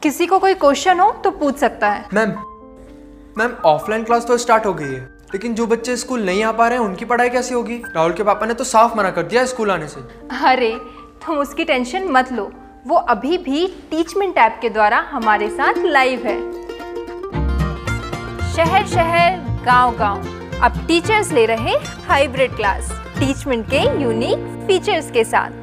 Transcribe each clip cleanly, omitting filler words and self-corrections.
किसी को कोई क्वेश्चन हो तो पूछ सकता है। मैम ऑफलाइन क्लास तो स्टार्ट हो गई है, लेकिन जो बच्चे स्कूल नहीं आ पा रहे हैं उनकी पढ़ाई कैसी होगी? राहुल के पापा ने तो साफ मना कर दिया स्कूल आने से। अरे तुम उसकी टेंशन मत लो, वो अभी भी टीचमेंट ऐप के द्वारा हमारे साथ लाइव है। शहर शहर गांव गांव अब टीचर्स ले रहे हाइब्रिड क्लास टीचमेंट के यूनिक फीचर्स के साथ।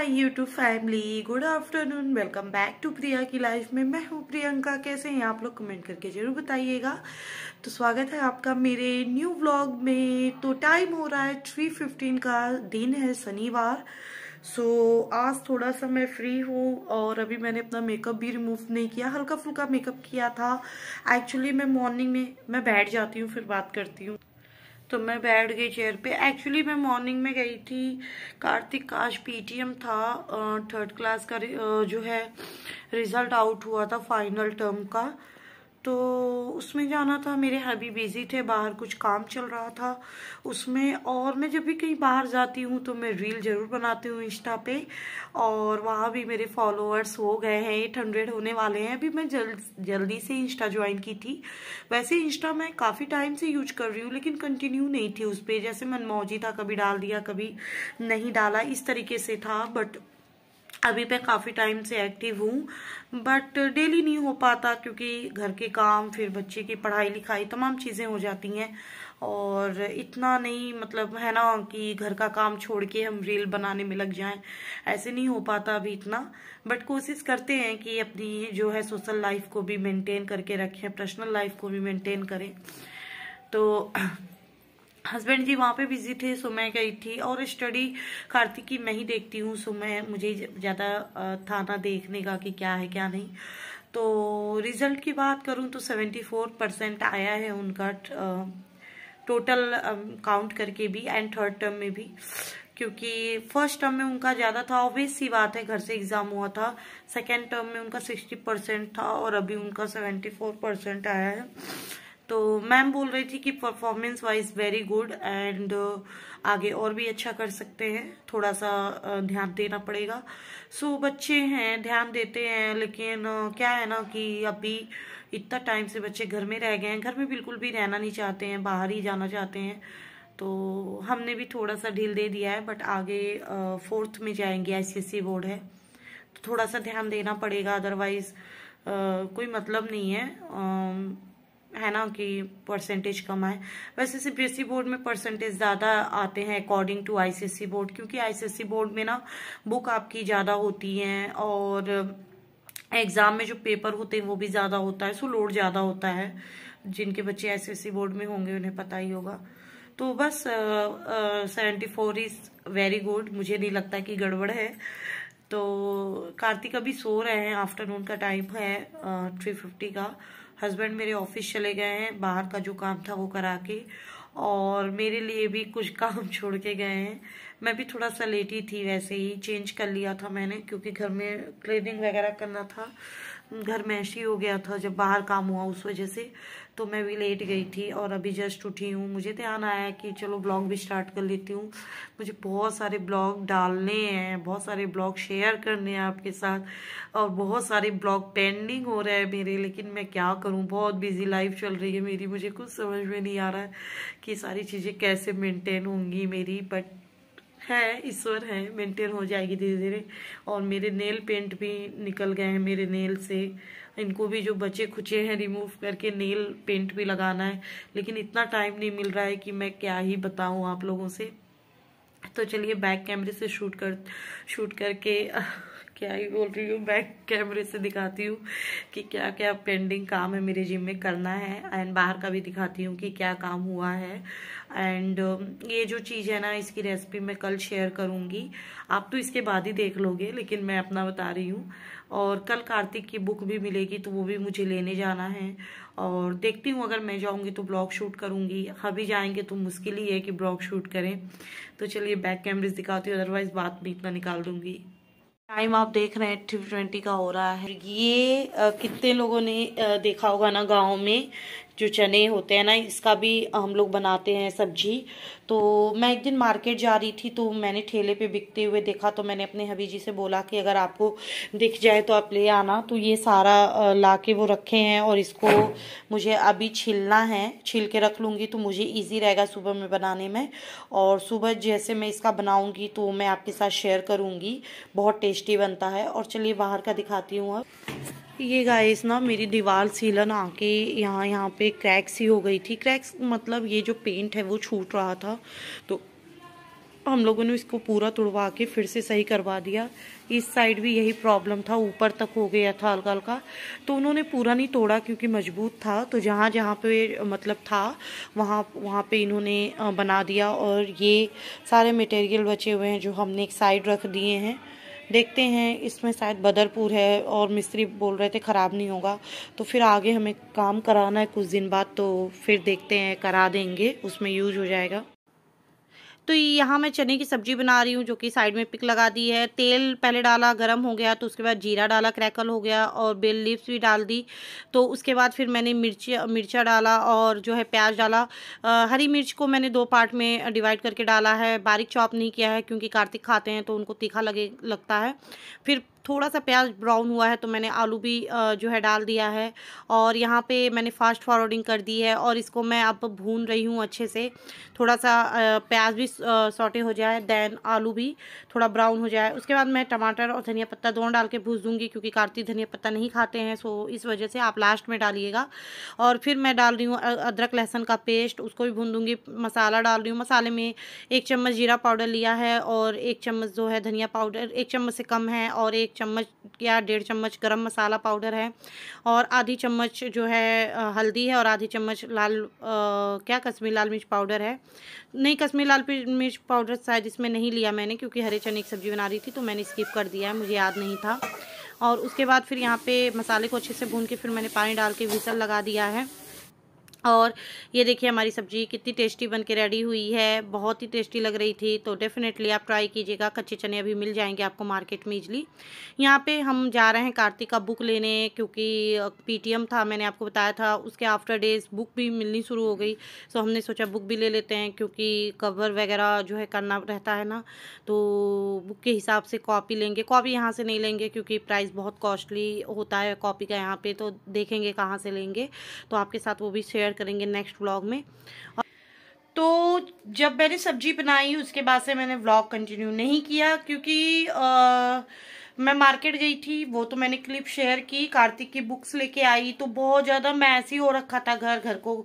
YouTube family, good afternoon, welcome back to Priya की लाइफ में। मैं हूँ प्रियंका। कैसे हैं आप लोग? कमेंट करके जरूर बताइएगा। तो स्वागत है आपका मेरे न्यू व्लॉग में। तो टाइम हो रहा है 3:15 का, दिन है शनिवार। सो आज थोड़ा सा मैं फ्री हूँ और अभी मैंने अपना मेकअप भी रिमूव नहीं किया, हल्का फुल्का मेकअप किया था। एक्चुअली मैं मॉर्निंग में बैठ जाती हूँ, फिर बात करती हूँ। तो मैं बैठ गई चेयर पे। एक्चुअली मैं मॉर्निंग में गई थी, कार्तिक का आज पीटीएम था, 3rd क्लास का जो है रिजल्ट आउट हुआ था फाइनल टर्म का। तो उसमें जाना था, मेरे हबी बिजी थे, बाहर कुछ काम चल रहा था उसमें। और मैं जब भी कहीं बाहर जाती हूँ तो मैं रील जरूर बनाती हूँ इंस्टा पे, और वहाँ भी मेरे फॉलोअर्स हो गए हैं, 800 होने वाले हैं। अभी मैं जल्दी से इंस्टा ज्वाइन की थी। वैसे इंस्टा मैं काफ़ी टाइम से यूज कर रही हूँ, लेकिन कंटिन्यू नहीं थी उस पर। जैसे मनमौजी था, कभी डाल दिया कभी नहीं डाला, इस तरीके से था। बट अभी मैं काफ़ी टाइम से एक्टिव हूँ, बट डेली नहीं हो पाता क्योंकि घर के काम, फिर बच्चे की पढ़ाई लिखाई, तमाम चीज़ें हो जाती हैं। और इतना नहीं, मतलब है ना कि घर का काम छोड़ के हम रील बनाने में लग जाएं, ऐसे नहीं हो पाता अभी इतना। बट कोशिश करते हैं कि अपनी जो है सोशल लाइफ को भी मेंटेन करके रखें, पर्सनल लाइफ को भी मेंटेन करें। तो हस्बैंड जी वहाँ पे बिजी थे, सो मैं गई थी। और स्टडी कार्तिक की मैं ही देखती हूँ, सो मुझे ज़्यादा था ना देखने का कि क्या है क्या नहीं। तो रिजल्ट की बात करूँ तो 74% आया है उनका, टोटल काउंट करके भी, एंड 3rd टर्म में भी। क्योंकि फर्स्ट टर्म में उनका ज़्यादा था, ऑब्वियस सी बात है, घर से एग्जाम हुआ था। 2nd टर्म में उनका 60% था और अभी उनका 74% आया है। तो मैम बोल रही थी कि performance wise very good, and आगे और भी अच्छा कर सकते हैं, थोड़ा सा ध्यान देना पड़ेगा। सो बच्चे हैं, ध्यान देते हैं, लेकिन क्या है ना कि अभी इतना टाइम से बच्चे घर में रह गए हैं, घर में बिल्कुल भी रहना नहीं चाहते हैं, बाहर ही जाना चाहते हैं। तो हमने भी थोड़ा सा ढील दे दिया है। बट आगे 4th में जाएंगे, ICSE बोर्ड है, तो थोड़ा सा ध्यान देना पड़ेगा। अदरवाइज कोई मतलब नहीं है ना कि परसेंटेज कम आए। वैसे CBSE बोर्ड में परसेंटेज ज़्यादा आते हैं अकॉर्डिंग टू ICSE बोर्ड, क्योंकि ICSE बोर्ड में ना बुक आपकी ज़्यादा होती हैं और एग्ज़ाम में जो पेपर होते हैं वो भी ज़्यादा होता है, सो लोड ज़्यादा होता है। जिनके बच्चे ICSE बोर्ड में होंगे उन्हें पता ही होगा। तो बस 74 इज़ वेरी गुड, मुझे नहीं लगता कि गड़बड़ है। तो कार्तिक अभी सो रहे हैं, आफ्टरनून का टाइम है 3:50 का। हस्बैंड मेरे ऑफिस चले गए हैं, बाहर का जो काम था वो करा के, और मेरे लिए भी कुछ काम छोड़ के गए हैं। मैं भी थोड़ा सा लेटी थी, वैसे ही चेंज कर लिया था मैंने, क्योंकि घर में क्लीनिंग वगैरह करना था, घर में ऐसे ही हो गया था जब बाहर काम हुआ उस वजह से। तो मैं भी लेट गई थी और अभी जस्ट उठी हूँ। मुझे ध्यान आया कि चलो ब्लॉग भी स्टार्ट कर लेती हूँ। मुझे बहुत सारे ब्लॉग डालने हैं, बहुत सारे ब्लॉग शेयर करने हैं आपके साथ, और बहुत सारे ब्लॉग पेंडिंग हो रहे हैं मेरे। लेकिन मैं क्या करूँ, बहुत बिजी लाइफ चल रही है मेरी, मुझे कुछ समझ में नहीं आ रहा है कि सारी चीज़ें कैसे मेंटेन होंगी मेरी। बट है, ईश्वर है, मेंटेन हो जाएगी धीरे धीरे। और मेरे नेल पेंट भी निकल गए हैं मेरे नेल से, इनको भी जो बचे खुचे हैं रिमूव करके नेल पेंट भी लगाना है। लेकिन इतना टाइम नहीं मिल रहा है कि मैं क्या ही बताऊं आप लोगों से। तो चलिए बैक कैमरे से शूट करके क्या ही बोल रही हूँ, बैक कैमरे से दिखाती हूँ कि क्या क्या पेंडिंग काम है मेरे जिम में करना है, एंड बाहर का भी दिखाती हूँ कि क्या काम हुआ है। एंड ये जो चीज़ है ना, इसकी रेसिपी मैं कल शेयर करूँगी, आप तो इसके बाद ही देख लोगे, लेकिन मैं अपना बता रही हूँ। और कल कार्तिक की बुक भी मिलेगी, तो वो भी मुझे लेने जाना है। और देखती हूँ अगर मैं जाऊँगी तो ब्लॉग शूट करूँगी, हबी जाएंगे तो मुश्किल ही है कि ब्लॉग शूट करें। तो चलिए बैक कैमरेज दिखाती हूँ, अदरवाइज बात भी इतना निकाल दूंगी। टाइम आप देख रहे हैं 2:20 का हो रहा है। ये कितने लोगों ने देखा होगा ना, गाँव में जो चने होते हैं ना, इसका भी हम लोग बनाते हैं सब्जी। तो मैं एक दिन मार्केट जा रही थी तो मैंने ठेले पे बिकते हुए देखा, तो मैंने अपने हबी जी से बोला कि अगर आपको दिख जाए तो आप ले आना। तो ये सारा ला के वो रखे हैं और इसको मुझे अभी छिलना है, छिल के रख लूँगी तो मुझे ईजी रहेगा सुबह में बनाने में। और सुबह जैसे मैं इसका बनाऊँगी तो मैं आपके साथ शेयर करूँगी, बहुत टेस्टी बनता है। और चलिए बाहर का दिखाती हूँ अब। ये गाइस ना, मेरी दीवार सीलन आके यहाँ पे क्रैक सी हो गई थी। क्रैक्स मतलब ये जो पेंट है वो छूट रहा था, तो हम लोगों ने इसको पूरा तुड़वा के फिर से सही करवा दिया। इस साइड भी यही प्रॉब्लम था, ऊपर तक हो गया था हल्का हल्का, तो उन्होंने पूरा नहीं तोड़ा क्योंकि मजबूत था। तो जहाँ जहाँ पे मतलब था वहाँ पे इन्होंने बना दिया। और ये सारे मटेरियल बचे हुए हैं जो हमने एक साइड रख दिए हैं। देखते हैं, इसमें शायद बदरपुर है और मिस्त्री बोल रहे थे ख़राब नहीं होगा। तो फिर आगे हमें काम कराना है कुछ दिन बाद, तो फिर देखते हैं, करा देंगे, उसमें यूज हो जाएगा। तो यहाँ मैं चने की सब्जी बना रही हूँ, जो कि साइड में पिक लगा दी है। तेल पहले डाला, गरम हो गया तो उसके बाद जीरा डाला, क्रैकल हो गया, और बेल लीव्स भी डाल दी। तो उसके बाद फिर मैंने मिर्चा डाला और जो है प्याज डाला। हरी मिर्च को मैंने 2 पार्ट में डिवाइड करके डाला है, बारीक चॉप नहीं किया है क्योंकि कार्तिक खाते हैं तो उनको तीखा लगता है। फिर थोड़ा सा प्याज ब्राउन हुआ है तो मैंने आलू भी जो है डाल दिया है। और यहाँ पे मैंने फास्ट फॉरवर्डिंग कर दी है और इसको मैं अब भून रही हूँ अच्छे से। थोड़ा सा प्याज भी सॉटे हो जाए, देन आलू भी थोड़ा ब्राउन हो जाए। उसके बाद मैं टमाटर और धनिया पत्ता दोनों डाल के भून दूँगी क्योंकि कार्तिक धनिया पत्ता नहीं खाते हैं, सो इस वजह से आप लास्ट में डालिएगा। और फिर मैं डाल रही हूँ अदरक लहसुन का पेस्ट, उसको भी भून दूँगी। मसाला डाल रही हूँ, मसाले में 1 चम्मच जीरा पाउडर लिया है और 1 चम्मच जो है धनिया पाउडर, 1 चम्मच से कम है, और 1 चम्मच या 1.5 चम्मच गरम मसाला पाउडर है, और आधी चम्मच जो है हल्दी है, और आधी चम्मच कश्मीरी लाल मिर्च पाउडर है। नहीं, कश्मीरी लाल मिर्च पाउडर शायद इसमें नहीं लिया मैंने क्योंकि हरे चने की सब्ज़ी बना रही थी तो मैंने स्किप कर दिया है, मुझे याद नहीं था। और उसके बाद फिर यहाँ पे मसाले को अच्छे से भून के फिर मैंने पानी डाल के विसल लगा दिया है। और ये देखिए हमारी सब्ज़ी कितनी टेस्टी बन के रेडी हुई है, बहुत ही टेस्टी लग रही थी। तो डेफ़िनेटली आप ट्राई कीजिएगा, कच्चे चने अभी मिल जाएंगे आपको मार्केट में इजली। यहाँ पे हम जा रहे हैं कार्तिक का बुक लेने क्योंकि पीटीएम था, मैंने आपको बताया था, उसके आफ्टर डेज बुक भी मिलनी शुरू हो गई। तो हमने सोचा बुक भी ले लेते हैं क्योंकि कवर वगैरह जो है करना रहता है ना, तो बुक के हिसाब से कॉपी लेंगे। कॉपी यहाँ से नहीं लेंगे क्योंकि प्राइस बहुत कॉस्टली होता है कॉपी का यहाँ पे, तो देखेंगे कहाँ से लेंगे, तो आपके साथ वो भी शेयर करेंगे नेक्स्ट व्लॉग में। तो जब मैंने सब्जी बनाई उसके बाद से मैंने व्लॉग कंटिन्यू नहीं किया क्योंकि मैं मार्केट गई थी, वो तो मैंने क्लिप शेयर की। कार्तिक की बुक्स लेके आई तो बहुत ज़्यादा मैसी हो रखा था, घर को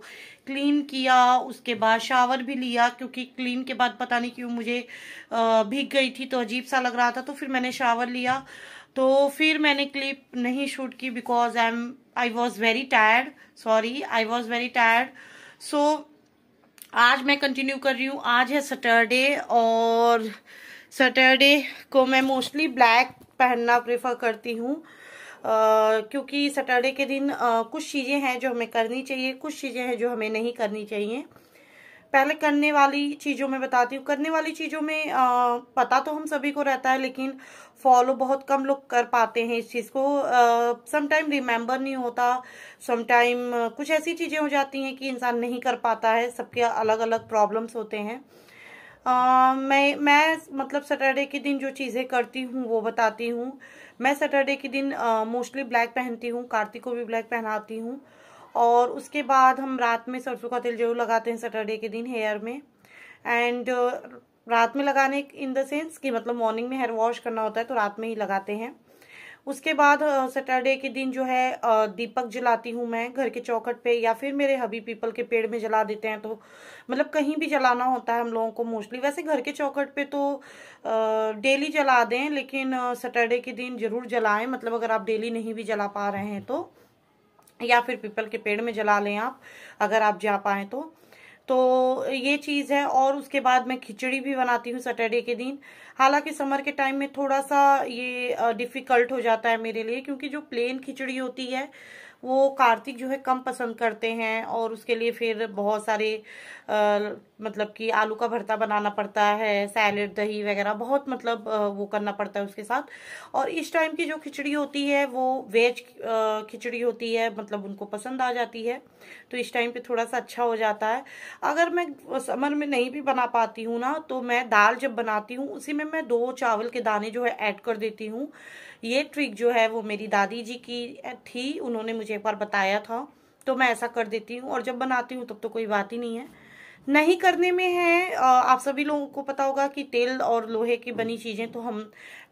क्लीन किया, उसके बाद शावर भी लिया क्योंकि क्लीन के बाद पता नहीं क्यों मुझे भीग गई थी तो अजीब सा लग रहा था, तो फिर मैंने शावर लिया। तो फिर मैंने क्लिप नहीं शूट की because I was very tired, I was very tired. So आज मैं कंटिन्यू कर रही हूँ। आज है सैटरडे और सैटरडे को मैं मोस्टली ब्लैक पहनना प्रेफर करती हूँ क्योंकि सैटरडे के दिन कुछ चीज़ें हैं जो हमें करनी चाहिए, कुछ चीज़ें हैं जो हमें नहीं करनी चाहिए। पहले करने वाली चीज़ों में बताती हूँ। करने वाली चीज़ों में पता तो हम सभी को रहता है लेकिन फॉलो बहुत कम लोग कर पाते हैं इस चीज़ को। समटाइम रिमेम्बर नहीं होता, समटाइम कुछ ऐसी चीज़ें हो जाती हैं कि इंसान नहीं कर पाता है, सबके अलग अलग प्रॉब्लम्स होते हैं। मैं मतलब सैटरडे के दिन जो चीज़ें करती हूँ वो बताती हूँ। मैं सैटरडे के दिन मोस्टली ब्लैक पहनती हूँ, कार्तिक को भी ब्लैक पहनाती हूँ। और उसके बाद हम रात में सरसों का तेल जरूर लगाते हैं सैटरडे के दिन हेयर में। एंड रात में लगाने इन द सेंस कि मतलब मॉर्निंग में हेयर वॉश करना होता है तो रात में ही लगाते हैं। उसके बाद सैटरडे के दिन जो है दीपक जलाती हूँ मैं घर के चौखट पे, या फिर मेरे हबी पीपल के पेड़ में जला देते हैं। तो मतलब कहीं भी जलाना होता है हम लोगों को मोस्टली। वैसे घर के चौखट पे तो डेली जला दें लेकिन सैटरडे के दिन जरूर जलाएं। मतलब अगर आप डेली नहीं भी जला पा रहे हैं तो, या फिर पीपल के पेड़ में जला लें आप अगर आप जा पाए तो ये चीज़ है। और उसके बाद मैं खिचड़ी भी बनाती हूँ सैटरडे के दिन। हालांकि समर के टाइम में थोड़ा सा ये डिफ़िकल्ट हो जाता है मेरे लिए क्योंकि जो प्लेन खिचड़ी होती है वो कार्तिक जो है कम पसंद करते हैं, और उसके लिए फिर बहुत सारे मतलब कि आलू का भरता बनाना पड़ता है, सैलेड, दही वगैरह बहुत मतलब वो करना पड़ता है उसके साथ। और इस टाइम की जो खिचड़ी होती है वो वेज खिचड़ी होती है, मतलब उनको पसंद आ जाती है, तो इस टाइम पे थोड़ा सा अच्छा हो जाता है। अगर मैं समर में नहीं भी बना पाती हूँ ना, तो मैं दाल जब बनाती हूँ उसी में मैं 2 चावल के दाने जो है ऐड कर देती हूँ। ये ट्रिक जो है वो मेरी दादी जी की थी, उन्होंने मुझे एक बार बताया था, तो मैं ऐसा कर देती हूँ। और जब बनाती हूँ तब तो कोई बात ही नहीं है। नहीं करने में है, आप सभी लोगों को पता होगा कि तेल और लोहे की बनी चीजें तो हम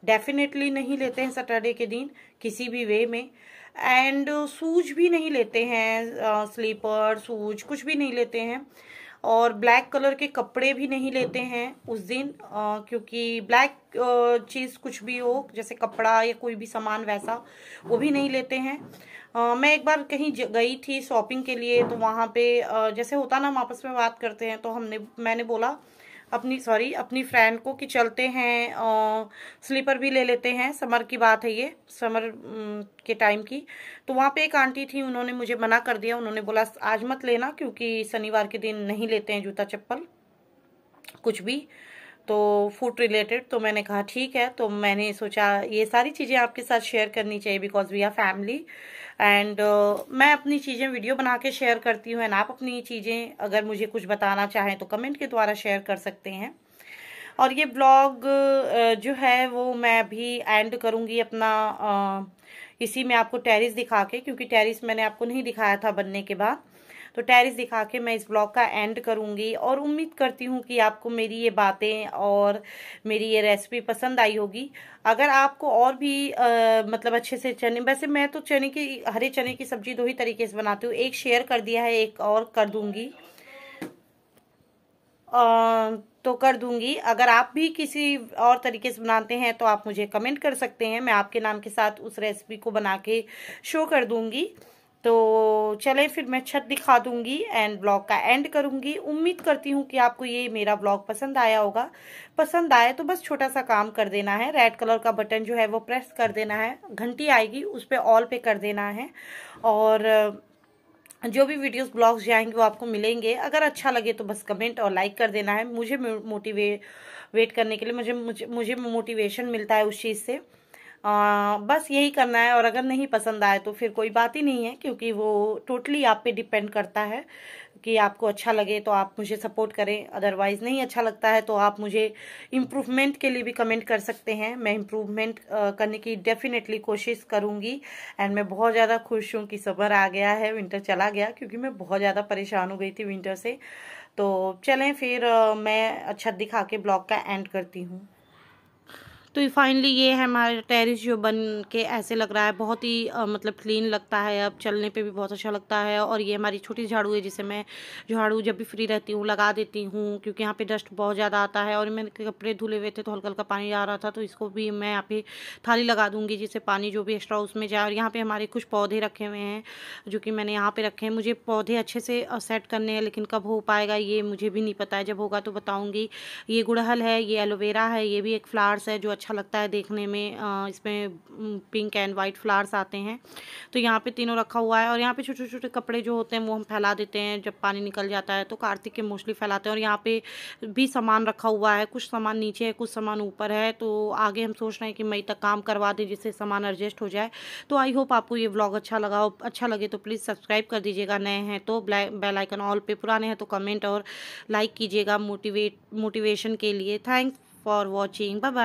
डेफिनेटली नहीं लेते हैं सैटरडे के दिन किसी भी वे में। एंड सूज भी नहीं लेते हैं, स्लीपर सूज कुछ भी नहीं लेते हैं। और ब्लैक कलर के कपड़े भी नहीं लेते हैं उस दिन, क्योंकि ब्लैक चीज़ कुछ भी हो, जैसे कपड़ा या कोई भी सामान वैसा, वो भी नहीं लेते हैं। मैं एक बार कहीं गई थी शॉपिंग के लिए, तो वहाँ पे जैसे होता ना हम आपस में बात करते हैं, तो मैंने बोला अपनी फ्रेंड को कि चलते हैं स्लीपर भी ले लेते हैं, समर की बात है ये, समर के टाइम की। तो वहाँ पे एक आंटी थी, उन्होंने मुझे मना कर दिया, उन्होंने बोला आज मत लेना, क्योंकि शनिवार के दिन नहीं लेते हैं जूता चप्पल कुछ भी, तो फूड रिलेटेड। तो मैंने कहा ठीक है, तो मैंने सोचा ये सारी चीज़ें आपके साथ शेयर करनी चाहिए, because we are family. And मैं अपनी चीज़ें वीडियो बना के शेयर करती हूँ, एंड आप अपनी चीज़ें अगर मुझे कुछ बताना चाहें तो कमेंट के द्वारा शेयर कर सकते हैं। और ये ब्लॉग जो है वो मैं अभी एंड करूँगी अपना इसी में आपको टेरिस दिखा के, क्योंकि टेरिस मैंने आपको नहीं दिखाया था बनने के बाद, तो टेरिस दिखा के मैं इस ब्लॉग का एंड करूँगी। और उम्मीद करती हूँ कि आपको मेरी ये बातें और मेरी ये रेसिपी पसंद आई होगी। अगर आपको और भी मतलब अच्छे से चने, वैसे मैं तो हरे चने की सब्जी 2 ही तरीके से बनाती हूँ, एक शेयर कर दिया है, एक और कर दूँगी, तो कर दूंगी। अगर आप भी किसी और तरीके से बनाते हैं तो आप मुझे कमेंट कर सकते हैं, मैं आपके नाम के साथ उस रेसिपी को बना के शो कर दूंगी। तो चलें फिर मैं छत दिखा दूंगी एंड ब्लॉग का एंड करूंगी। उम्मीद करती हूँ कि आपको ये मेरा ब्लॉग पसंद आया होगा। पसंद आए तो बस छोटा सा काम कर देना है, रेड कलर का बटन जो है वो प्रेस कर देना है, घंटी आएगी उस पर ऑल पे कर देना है, और जो भी वीडियोस ब्लॉग्स जाएंगे वो आपको मिलेंगे। अगर अच्छा लगे तो बस कमेंट और लाइक कर देना है, मुझे मोटिवेट करने के लिए, मुझे मोटिवेशन मिलता है उस चीज़ से। बस यही करना है। और अगर नहीं पसंद आए तो फिर कोई बात ही नहीं है, क्योंकि वो टोटली आप पे डिपेंड करता है कि आपको अच्छा लगे तो आप मुझे सपोर्ट करें, अदरवाइज नहीं अच्छा लगता है तो आप मुझे इम्प्रूवमेंट के लिए भी कमेंट कर सकते हैं। मैं इम्प्रूवमेंट करने की डेफिनेटली कोशिश करूंगी। एंड मैं बहुत ज़्यादा खुश हूँ कि समर आ गया है, विंटर चला गया, क्योंकि मैं बहुत ज़्यादा परेशान हो गई थी विंटर से। तो चलें फिर मैं छत दिखा के ब्लॉग का एंड करती हूँ। तो फाइनली ये है हमारा टेरिस जो बन के ऐसे लग रहा है, बहुत ही मतलब क्लीन लगता है, अब चलने पे भी बहुत अच्छा लगता है। और ये हमारी छोटी झाड़ू है, जिसे मैं झाड़ू जब भी फ्री रहती हूँ लगा देती हूँ, क्योंकि यहाँ पे डस्ट बहुत ज़्यादा आता है। और मैंने कपड़े धुले हुए थे तो हल्का हल्का पानी आ रहा था, तो इसको भी मैं यहाँ पे थाली लगा दूँगी जिससे पानी जो भी एक्स्ट्रा उसमें जाए। और यहाँ पर हमारे कुछ पौधे रखे हुए हैं जो कि मैंने यहाँ पर रखे हैं। मुझे पौधे अच्छे से सेट करने हैं, लेकिन कब हो पाएगा ये मुझे भी नहीं पता है, जब होगा तो बताऊँगी। ये गुड़हल है, ये एलोवेरा है, ये भी एक फ्लावर्स है जो अच्छा लगता है देखने में, इसमें पिंक एंड वाइट फ्लावर्स आते हैं। तो यहाँ पे तीनों रखा हुआ है। और यहाँ पे छोटे छोटे कपड़े जो होते हैं वो हम फैला देते हैं, जब पानी निकल जाता है तो कार्तिक के मोस्टली फैलाते हैं। और यहाँ पे भी सामान रखा हुआ है, कुछ सामान नीचे है, कुछ सामान ऊपर है। तो आगे हम सोच रहे हैं कि मई तक काम करवा दें जिससे सामान एडजस्ट हो जाए। तो आई होप आपको ये व्लॉग अच्छा लगा हो। अच्छा लगे तो प्लीज़ सब्सक्राइब कर दीजिएगा, नए हैं तो बेल आइकन ऑल पे, पुराने हैं तो कमेंट और लाइक कीजिएगा मोटिवेशन के लिए। Thanks for watching, bye bye.